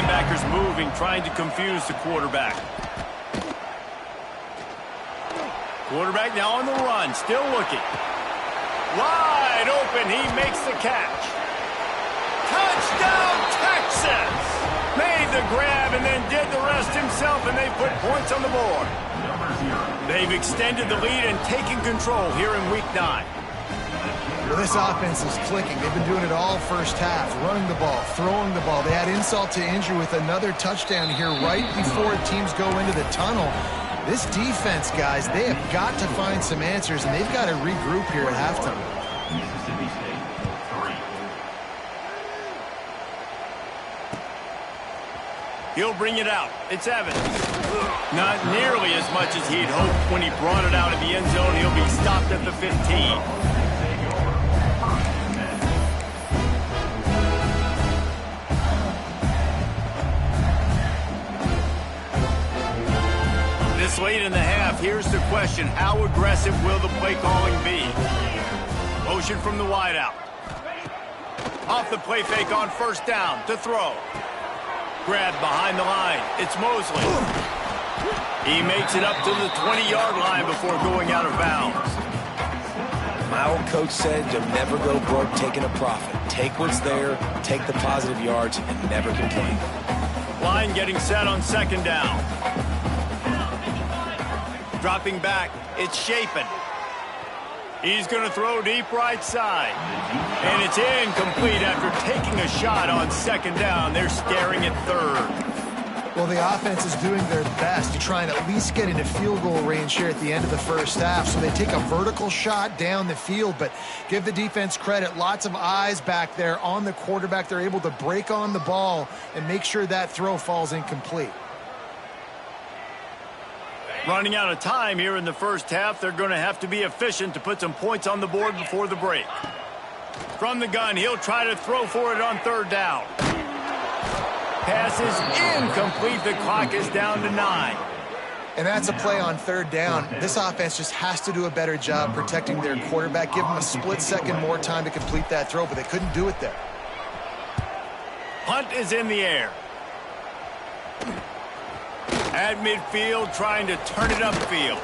linebackers moving, trying to confuse the quarterback. Quarterback now on the run, still looking. Wide open, he makes the catch. Touchdown, Texas! Made the grab and then did the rest himself, and they put points on the board. They've extended the lead and taken control here in Week 9. Well, this offense is clicking. They've been doing it all first half, running the ball, throwing the ball. They had insult to injury with another touchdown here right before teams go into the tunnel. This defense, guys, they have got to find some answers, and they've got to regroup here at halftime. Mississippi State, 3. He'll bring it out. It's Evans. Not nearly as much as he'd hoped when he brought it out of the end zone. He'll be stopped at the 15. This late in the half, here's the question. How aggressive will the play calling be? Motion from the wideout. Off the play fake on first down to throw. Grab behind the line. It's Mosley. He makes it up to the 20-yard line before going out of bounds. My old coach said you'll never go broke taking a profit. Take what's there, take the positive yards, and never complain. Line getting set on second down. Dropping back, it's Shapen. He's going to throw deep right side. And it's incomplete after taking a shot on second down. They're staring at third. Well, the offense is doing their best to try and at least get into field goal range here at the end of the first half. So they take a vertical shot down the field, but give the defense credit. Lots of eyes back there on the quarterback. They're able to break on the ball and make sure that throw falls incomplete. Running out of time here in the first half. They're going to have to be efficient to put some points on the board before the break. From the gun, he'll try to throw for it on third down. Pass is incomplete. The clock is down to 9. And that's a play on third down. This offense just has to do a better job protecting their quarterback. Give them a split second more time to complete that throw, but they couldn't do it there. Punt is in the air. At midfield, trying to turn it upfield.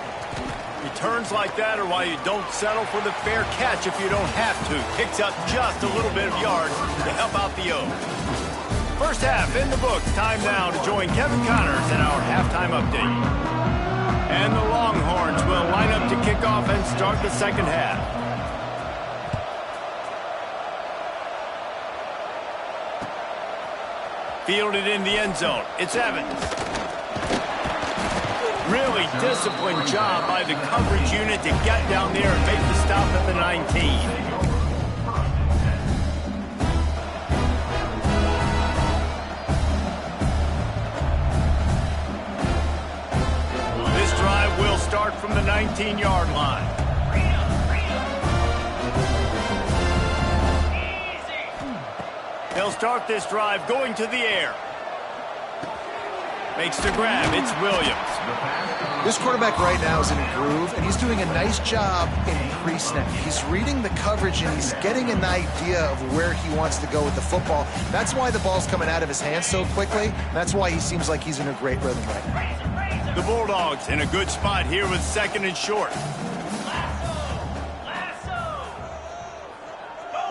Returns like that are why you don't settle for the fair catch if you don't have to. Picks up just a little bit of yards to help out the O's. First half in the books. Time now to join Kevin Connors in our halftime update. And the Longhorns will line up to kick off and start the second half. Fielded in the end zone. It's Evans. Really disciplined job by the coverage unit to get down there and make the stop at the 19. This drive will start from the 19-yard line. They'll start this drive going to the air. Makes the grab. It's Williams. This quarterback right now is in a groove, and he's doing a nice job in pre-snap. He's reading the coverage, and he's getting an idea of where he wants to go with the football. That's why the ball's coming out of his hands so quickly. That's why he seems like he's in a great rhythm right now. The Bulldogs in a good spot here with second and short.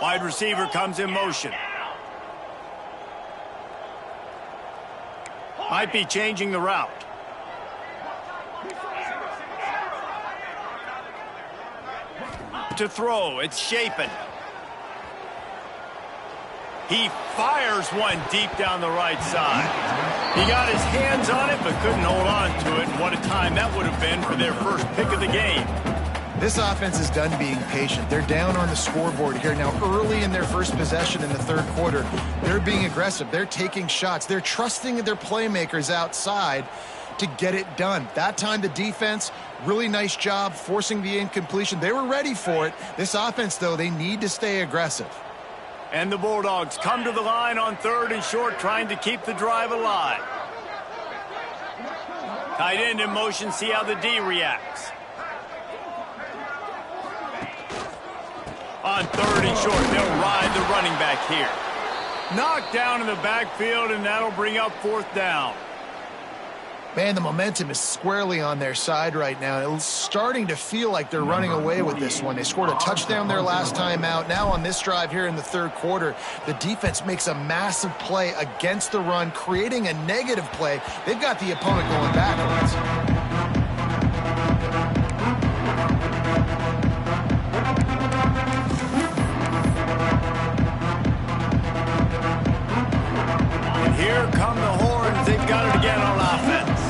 Wide receiver comes in motion. Might be changing the route. To throw, it's Shapen. He fires one deep down the right side. He got his hands on it, but couldn't hold on to it. What a time that would have been for their first pick of the game. This offense is done being patient. They're down on the scoreboard here now early in their first possession in the third quarter. They're being aggressive. They're taking shots. They're trusting their playmakers outside to get it done. That time the defense, really nice job forcing the incompletion. They were ready for it. This offense, though, they need to stay aggressive. And the Bulldogs come to the line on third and short, trying to keep the drive alive. Tight end in motion, see how the D reacts. On third and short, they'll ride the running back here. Knocked down in the backfield, and that'll bring up 4th down. Man, the momentum is squarely on their side right now. It's starting to feel like they're running away with this one. They scored a touchdown their last time out. Now on this drive here in the 3rd quarter, the defense makes a massive play against the run, creating a negative play. They've got the opponent going backwards. And here come the horns. They've got it again on offense.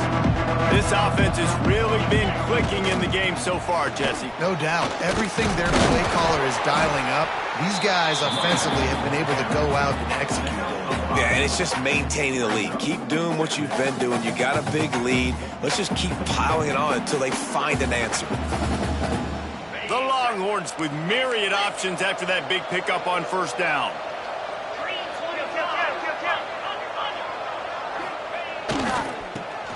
This offense has really been clicking in the game so far, Jesse. No doubt. Everything their play caller is dialing up, these guys offensively have been able to go out and execute. Yeah, and it's just maintaining the lead. Keep doing what you've been doing. You got a big lead. Let's just keep piling it on until they find an answer. The Longhorns with myriad options after that big pickup on 1st down.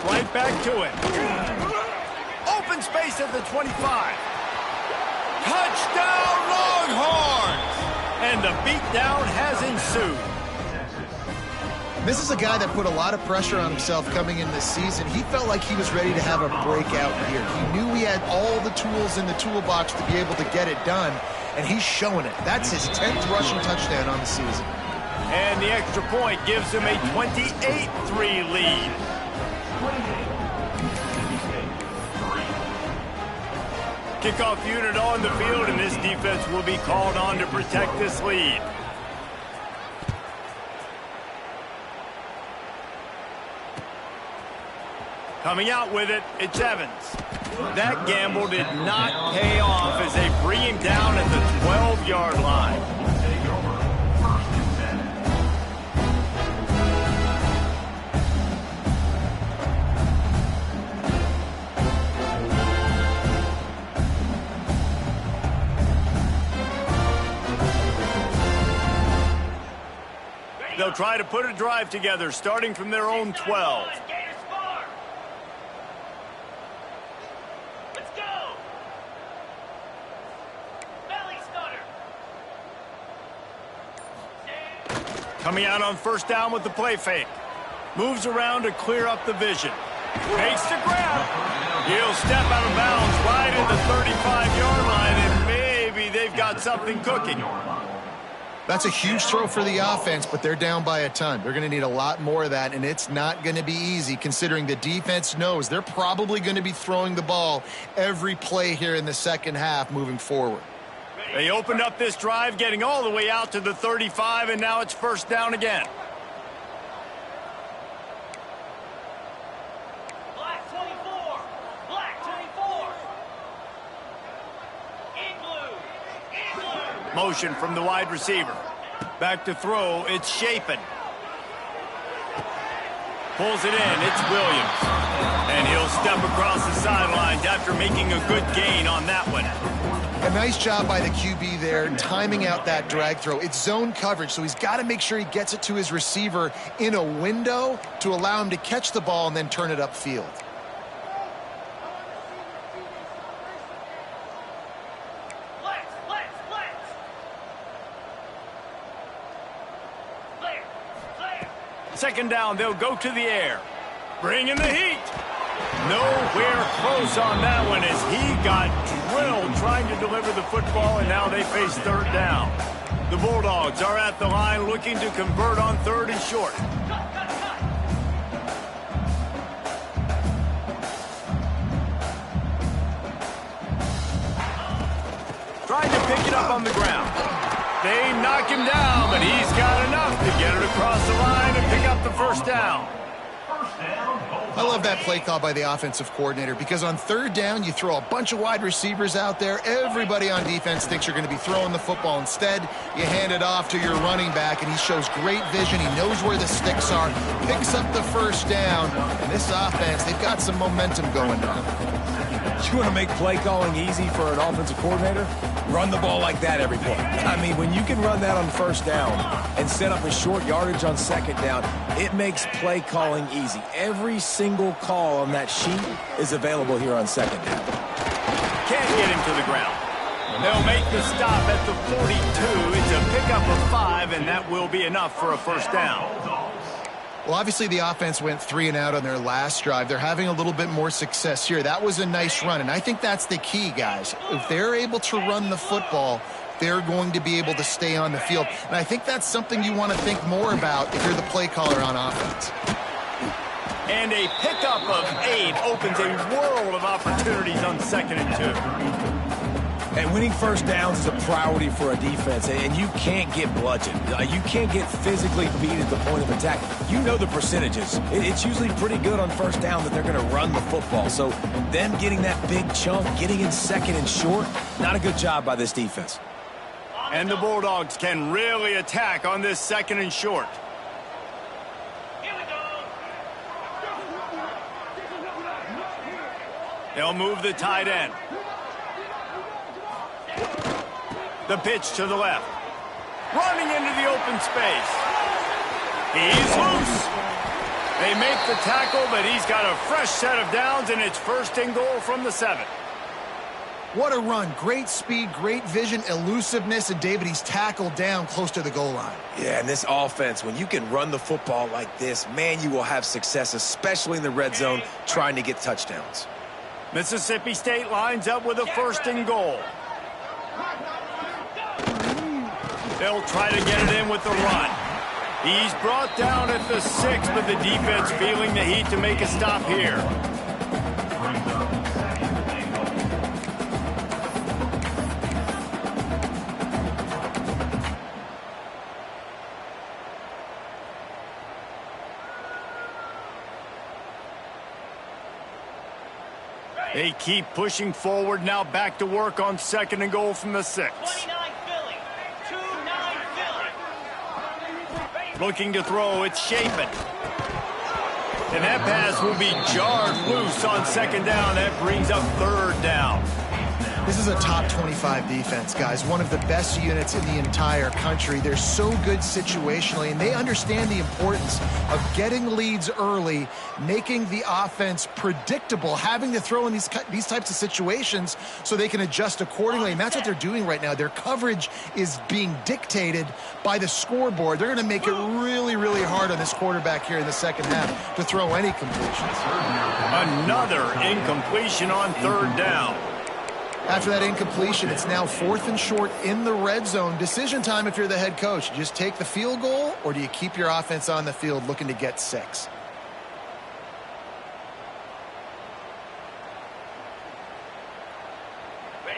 Right back to it. Open space at the 25. Touchdown, Longhorns! And the beatdown has ensued. This is a guy that put a lot of pressure on himself coming in this season. He felt like he was ready to have a breakout year. He knew he had all the tools in the toolbox to be able to get it done, and he's showing it. That's his 10th rushing touchdown on the season. And the extra point gives him a 28-3 lead. Kickoff unit on the field, and this defense will be called on to protect this lead. Coming out with it, it's Evans. That gamble did not pay off as they bring him down at the 12-yard line. They'll try to put a drive together, starting from their own 12. Let's go! Belly stutter. Coming out on 1st down with the play fake. Moves around to clear up the vision. Makes the grab. He'll step out of bounds right at the 35-yard line, and maybe they've got something cooking. That's a huge throw for the offense, but they're down by a ton. They're going to need a lot more of that, and it's not going to be easy considering the defense knows they're probably going to be throwing the ball every play here in the 2nd half moving forward. They opened up this drive, getting all the way out to the 35, and now it's 1st down again. Black 24. Black 24. Igloo. Motion from the wide receiver. Back to throw, it's Chapin. Pulls it in, it's Williams. And he'll step across the sidelines after making a good gain on that one. A nice job by the QB there, timing out that drag throw. It's zone coverage, so he's got to make sure he gets it to his receiver in a window to allow him to catch the ball and then turn it upfield. Second down, they'll go to the air. Bringing the heat. Nowhere close on that one as he got drilled trying to deliver the football, and now they face 3rd down. The Bulldogs are at the line looking to convert on 3rd and short. Trying to pick it up on the ground. They knock him down, but he's got enough to get it across the line and pick up the 1st down. I love that play call by the offensive coordinator because on 3rd down, you throw a bunch of wide receivers out there. Everybody on defense thinks you're going to be throwing the football. Instead, you hand it off to your running back, and he shows great vision. He knows where the sticks are, picks up the 1st down. And this offense, they've got some momentum going on. You want to make play calling easy for an offensive coordinator? Run the ball like that every play. I mean, when you can run that on 1st down and set up a short yardage on 2nd down, it makes play calling easy. Every single call on that sheet is available here on 2nd down. Can't get him to the ground. They'll make the stop at the 42. It's a pickup of 5, and that will be enough for a first down. Well, obviously the offense went 3 and out on their last drive. They're having a little bit more success here. That was a nice run, and I think that's the key, guys. If they're able to run the football, they're going to be able to stay on the field. And I think that's something you want to think more about if you're the play caller on offense. And a pickup of 8 opens a world of opportunities on 2nd and 2. And winning first downs is a priority for a defense, and you can't get bludgeoned. You can't get physically beat at the point of attack. You know the percentages. It's usually pretty good on first down that they're going to run the football. So them getting that big chunk, getting in 2nd and short, not a good job by this defense. And the Bulldogs can really attack on this 2nd and short. Here we go. They'll move the tight end. The pitch to the left. Running into the open space. He's loose. They make the tackle, but he's got a fresh set of downs, and it's 1st and goal from the 7. What a run. Great speed, great vision, elusiveness, and David, he's tackled down close to the goal line. Yeah, and this offense, when you can run the football like this, man, you will have success, especially in the red zone, trying to get touchdowns. Mississippi State lines up with a 1st and goal. They'll try to get it in with the run. He's brought down at the 6, but the defense feeling the heat to make a stop here. They keep pushing forward, now back to work on 2nd and goal from the 6. 29 Philly. 2-9 Philly. Looking to throw, it's Shapen. And that pass will be jarred loose on 2nd down. That brings up 3rd down. This is a top 25 defense, guys. One of the best units in the entire country. They're so good situationally, and they understand the importance of getting leads early, making the offense predictable, having to throw in these types of situations so they can adjust accordingly. And that's what they're doing right now. Their coverage is being dictated by the scoreboard. They're going to make it really, really hard on this quarterback here in the 2nd half to throw any completions. Another incompletion on 3rd down. After that incompletion, it's now 4th and short in the red zone. Decision time if you're the head coach. You just take the field goal, or do you keep your offense on the field looking to get 6?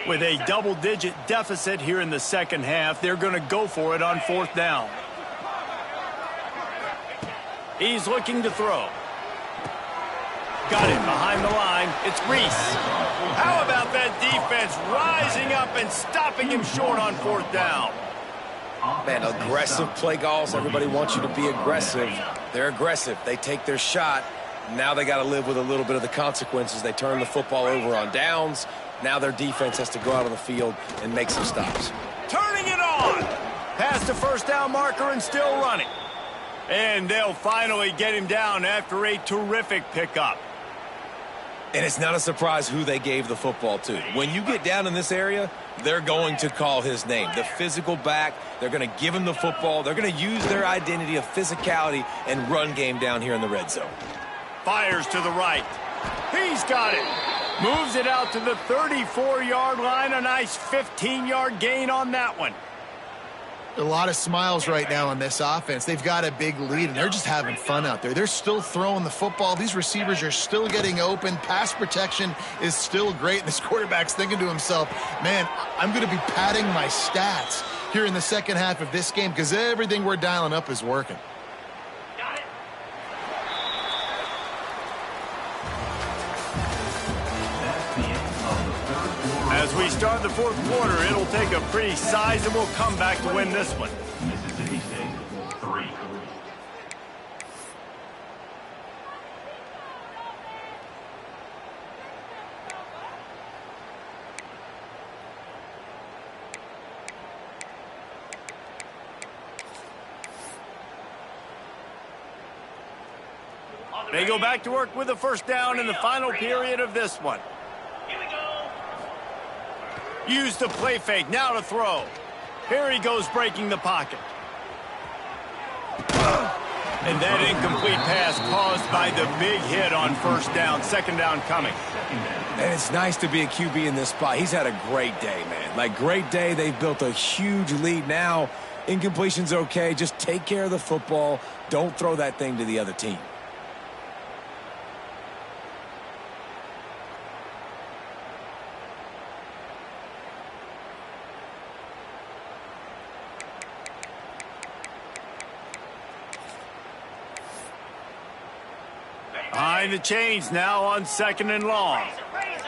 With a double-digit deficit here in the 2nd half, they're going to go for it on 4th down. He's looking to throw. Got it behind the line. It's Reese. How about that defense rising up and stopping him short on 4th down? Man, aggressive play calls. Everybody wants you to be aggressive. They're aggressive. They take their shot. Now they got to live with a little bit of the consequences. They turn the football over on downs. Now their defense has to go out on the field and make some stops. Turning it on. Past the 1st down marker and still running. And they'll finally get him down after a terrific pickup. And it's not a surprise who they gave the football to. When you get down in this area, they're going to call his name. The physical back, they're going to give him the football. They're going to use their identity of physicality and run game down here in the red zone. Fires to the right. He's got it. Moves it out to the 34-yard line. A nice 15-yard gain on that one. A lot of smiles right now on this offense. They've got a big lead, and they're just having fun out there. They're still throwing the football. These receivers are still getting open. Pass protection is still great. And this quarterback's thinking to himself, man, I'm going to be padding my stats here in the 2nd half of this game because everything we're dialing up is working. Got it. As we start the 4th quarter, it'll take a pretty sizable comeback to win this one. Mississippi State 3. They go back to work with a 1st down in the final period of this one. Here we go. Use the play fake, now to throw. Here he goes breaking the pocket. And that incomplete pass caused by the big hit on first down, second down coming. And it's nice to be a QB in this spot. He's had a great day, man. Like, great day. They've built a huge lead now. Incompletion's okay. Just take care of the football. Don't throw that thing to the other team. Behind the chains now on second and long. Razor.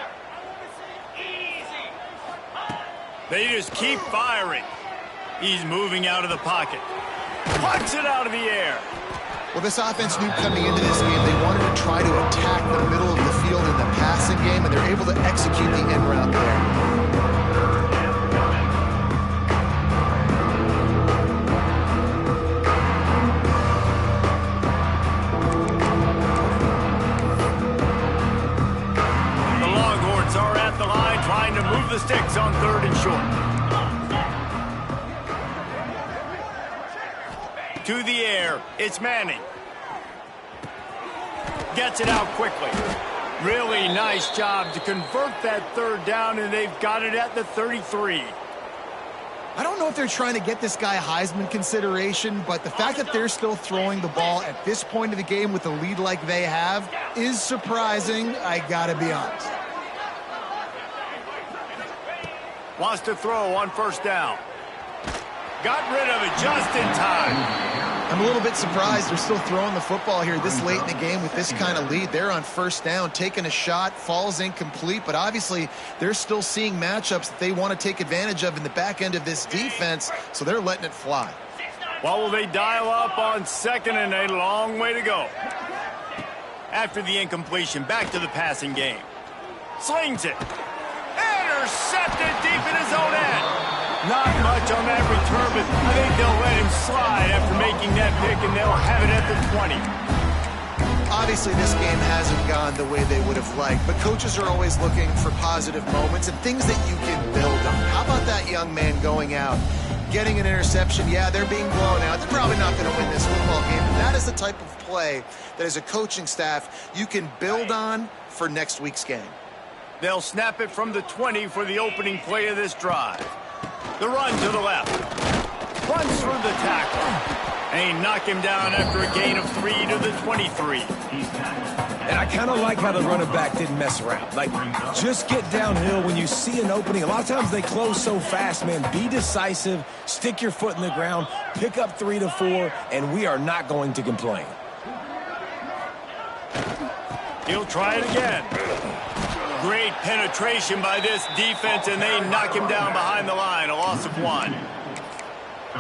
Easy. They just keep firing. He's moving out of the pocket. Punts it out of the air. Well, this offense knew coming into this game they wanted to try to attack the middle of the field in the passing game, and they're able to execute the end route there. Move the sticks on third and short. To the air, it's Manning. Gets it out quickly. Really nice job to convert that third down, and they've got it at the 33. I don't know if they're trying to get this guy Heisman consideration, but the fact that they're still throwing the ball at this point of the game with a lead like they have is surprising, I gotta be honest. Wants to throw on first down. Got rid of it just in time. I'm a little bit surprised they're still throwing the football here this late in the game with this kind of lead. They're on first down, taking a shot, falls incomplete, but obviously they're still seeing matchups that they want to take advantage of in the back end of this defense, so they're letting it fly. Well, will they dial up on second and a long way to go? After the incompletion, back to the passing game. Slings it. Intercepted deep in his own end. Not much on that return, but I think they'll let him slide after making that pick, and they'll have it at the 20. Obviously, this game hasn't gone the way they would have liked, but coaches are always looking for positive moments and things that you can build on. How about that young man going out, getting an interception? Yeah, they're being blown out. They're probably not going to win this football game, but that is the type of play that as a coaching staff you can build on for next week's game. They'll snap it from the 20 for the opening play of this drive. The run to the left. Runs through the tackle. And he knocked him down after a gain of 3 to the 23. And I kind of like how the running back didn't mess around. Like, just get downhill when you see an opening. A lot of times they close so fast, man. Be decisive. Stick your foot in the ground. Pick up 3 to 4, and we are not going to complain. He'll try it again. Great penetration by this defense, and they knock him down behind the line. A loss of 1.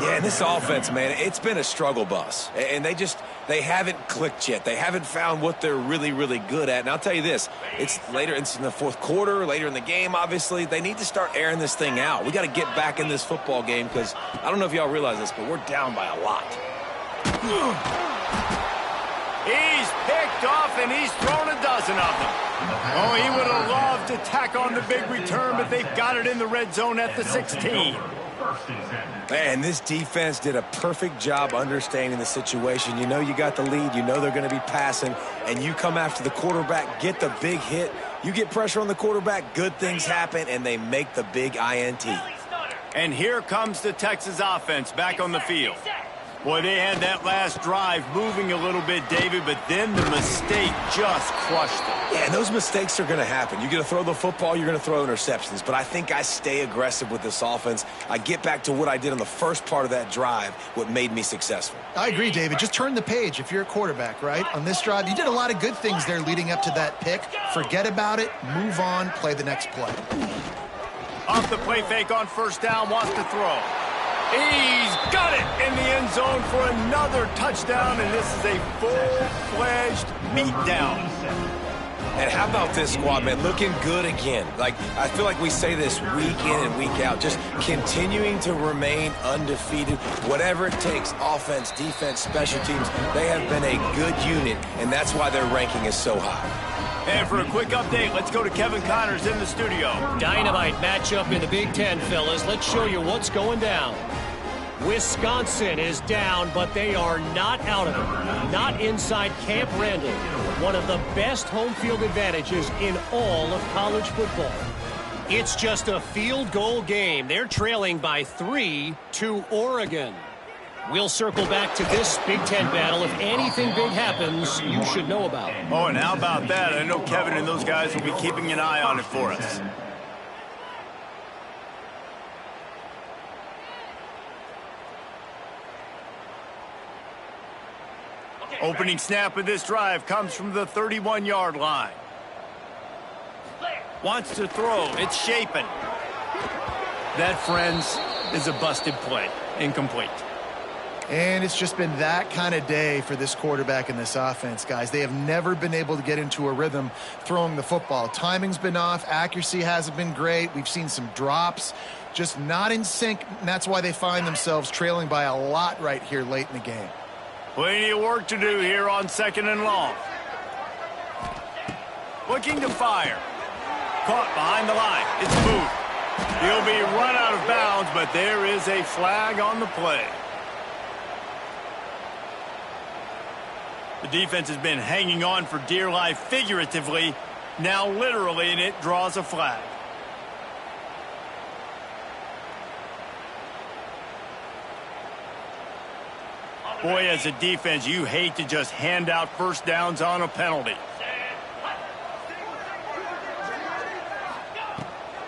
Yeah, this offense, man, it's been a struggle bus. And they haven't clicked yet. They haven't found what they're really, really good at. And I'll tell you this, it's in the fourth quarter, later in the game, obviously. They need to start airing this thing out. We got to get back in this football game because I don't know if y'all realize this, but we're down by a lot. He's picked off, and he's thrown a dozen of them. Oh, he would have loved to tack on the big return, but they've got it in the red zone at the 16. Man, this defense did a perfect job understanding the situation. You know you got the lead. You know they're going to be passing, and you come after the quarterback, get the big hit. You get pressure on the quarterback, good things happen, and they make the big INT. And here comes the Texas offense back on the field. Boy, they had that last drive moving a little bit, David, but then the mistake just crushed them. Yeah, and those mistakes are going to happen. You're going to throw the football, you're going to throw interceptions. But I think I stay aggressive with this offense. I get back to what I did on the first part of that drive, what made me successful. I agree, David. Just turn the page if you're a quarterback, right? On this drive, you did a lot of good things there leading up to that pick. Forget about it, move on, play the next play. Off the play fake on first down, wants to throw. He's got it in the end zone for another touchdown, and this is a full-fledged beatdown. And how about this squad, man? Looking good again. Like, I feel like we say this week in and week out, just continuing to remain undefeated. Whatever it takes, offense, defense, special teams, they have been a good unit, and that's why their ranking is so high. And for a quick update, let's go to Kevin Connors in the studio. Dynamite matchup in the Big Ten, fellas. Let's show you what's going down. Wisconsin is down, but they are not out of it. Not inside Camp Randall. One of the best home field advantages in all of college football. It's just a field goal game. They're trailing by 3 to Oregon. We'll circle back to this Big Ten battle. If anything big happens, you should know about it. Oh, and how about that? I know Kevin and those guys will be keeping an eye on it for us. Opening snap of this drive comes from the 31-yard line. Wants to throw. It's Shapen. That, friends, is a busted play. Incomplete. And it's just been that kind of day for this quarterback and this offense, guys. They have never been able to get into a rhythm throwing the football. Timing's been off. Accuracy hasn't been great. We've seen some drops. Just not in sync, and that's why they find themselves trailing by a lot right here late in the game. Plenty of work to do here on 2nd and long. Looking to fire. Caught behind the line. It's Booth. He'll be run out of bounds, but there is a flag on the play. The defense has been hanging on for dear life figuratively, now literally, and it draws a flag. Boy, as a defense, you hate to just hand out first downs on a penalty.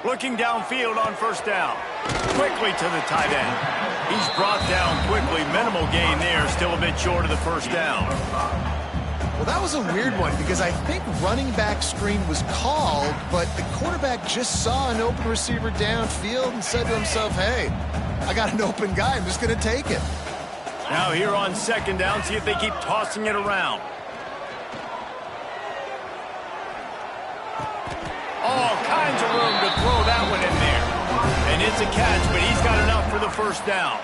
Looking downfield on first down. Quickly to the tight end. He's brought down quickly. Minimal gain there. Still a bit short of the first down. Well, that was a weird one because I think running back screen was called, but the quarterback just saw an open receiver downfield and said to himself, hey, I got an open guy. I'm just going to take it. Now here on 2nd down, see if they keep tossing it around. All kinds of room to throw that one in there. And it's a catch, but he's got enough for the first down.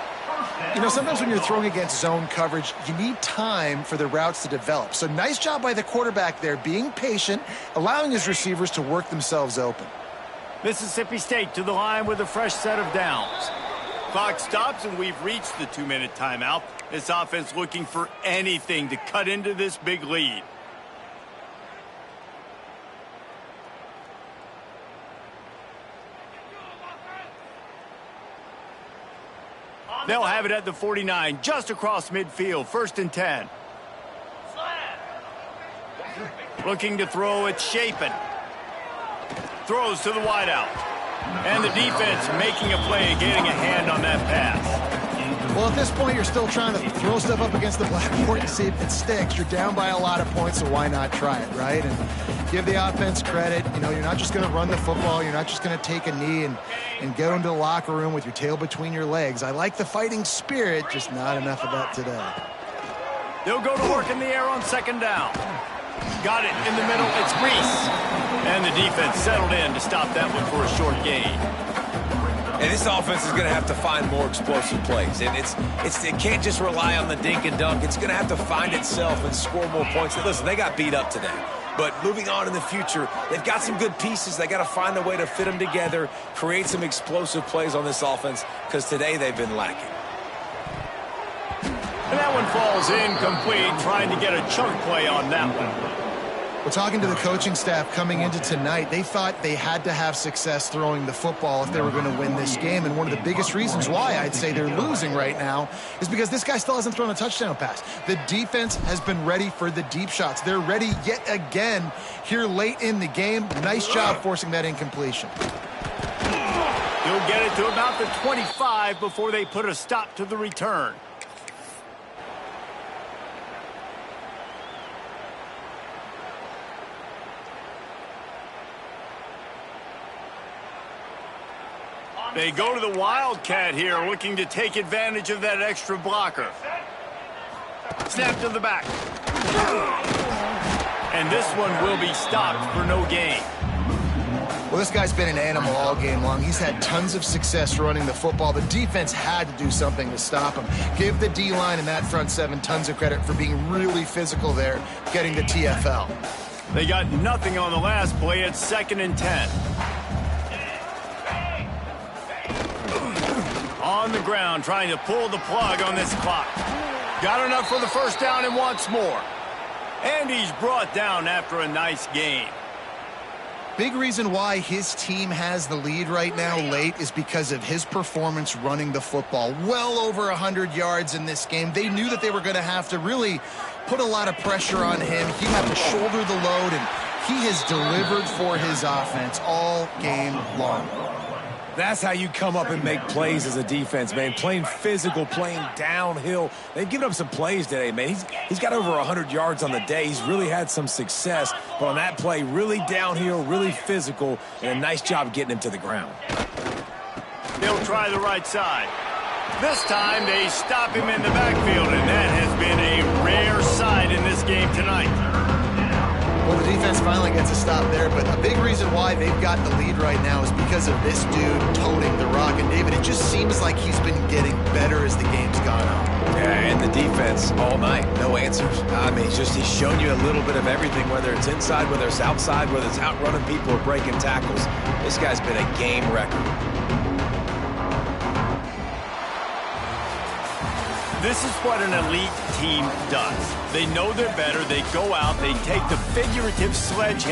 You know, sometimes when you're throwing against zone coverage, you need time for the routes to develop. So nice job by the quarterback there, being patient, allowing his receivers to work themselves open. Mississippi State to the line with a fresh set of downs. Clock stops, and we've reached the 2-minute timeout. This offense looking for anything to cut into this big lead. They'll have it at the 49, just across midfield, 1st and 10. Looking to throw, it's Shapen. Throws to the wideout. And the defense making a play, getting a hand on that pass. Well, at this point, you're still trying to throw stuff up against the blackboard and see if it sticks. You're down by a lot of points, so why not try it, right? And give the offense credit. You know, you're not just going to run the football. You're not just going to take a knee and get into the locker room with your tail between your legs. I like the fighting spirit, just not enough of that today. They'll go to work in the air on 2nd down. Got it in the middle. It's Reese. And the defense settled in to stop that one for a short gain. And this offense is going to have to find more explosive plays. And it can't just rely on the dink and dunk. It's going to have to find itself and score more points. Listen, they got beat up today. But moving on in the future, they've got some good pieces. They got to find a way to fit them together, create some explosive plays on this offense, because today they've been lacking. And that one falls incomplete, trying to get a chunk play on that one. Well, talking to the coaching staff coming into tonight, they thought they had to have success throwing the football if they were going to win this game. And one of the biggest reasons why I'd say they're losing right now is because this guy still hasn't thrown a touchdown pass. The defense has been ready for the deep shots. They're ready yet again here late in the game. Nice job forcing that incompletion. He'll get it to about the 25 before they put a stop to the return. They go to the Wildcat here, looking to take advantage of that extra blocker. Snap to the back. And this one will be stopped for no gain. Well, this guy's been an animal all game long. He's had tons of success running the football. The defense had to do something to stop him. Give the D-line and that front seven tons of credit for being really physical there, getting the TFL. They got nothing on the last play. It's 2nd and 10. On the ground, trying to pull the plug on this clock. Got enough for the first down and wants more. And he's brought down after a nice game. Big reason why his team has the lead right now late is because of his performance running the football. Well over 100 yards in this game. They knew that they were going to have to really put a lot of pressure on him. He'd have to shoulder the load, and he has delivered for his offense all game long. That's how you come up and make plays as a defense, man. Playing physical, playing downhill. They've given up some plays today, man. He's got over 100 yards on the day. He's really had some success. But on that play, really downhill, really physical, and a nice job getting him to the ground. They'll try the right side. This time, they stop him in the backfield, and that has been a rare sight in this game tonight. Well, the defense finally gets a stop there, but a big reason why they've got the lead right now is because of this dude toting the rock. And, David, it just seems like he's been getting better as the game's gone on. Yeah, and the defense all night, no answers. I mean, he's shown you a little bit of everything, whether it's inside, whether it's outside, whether it's outrunning people or breaking tackles. This guy's been a game wrecker. This is what an elite team does. They know they're better. They go out. They take the figurative sledgehammer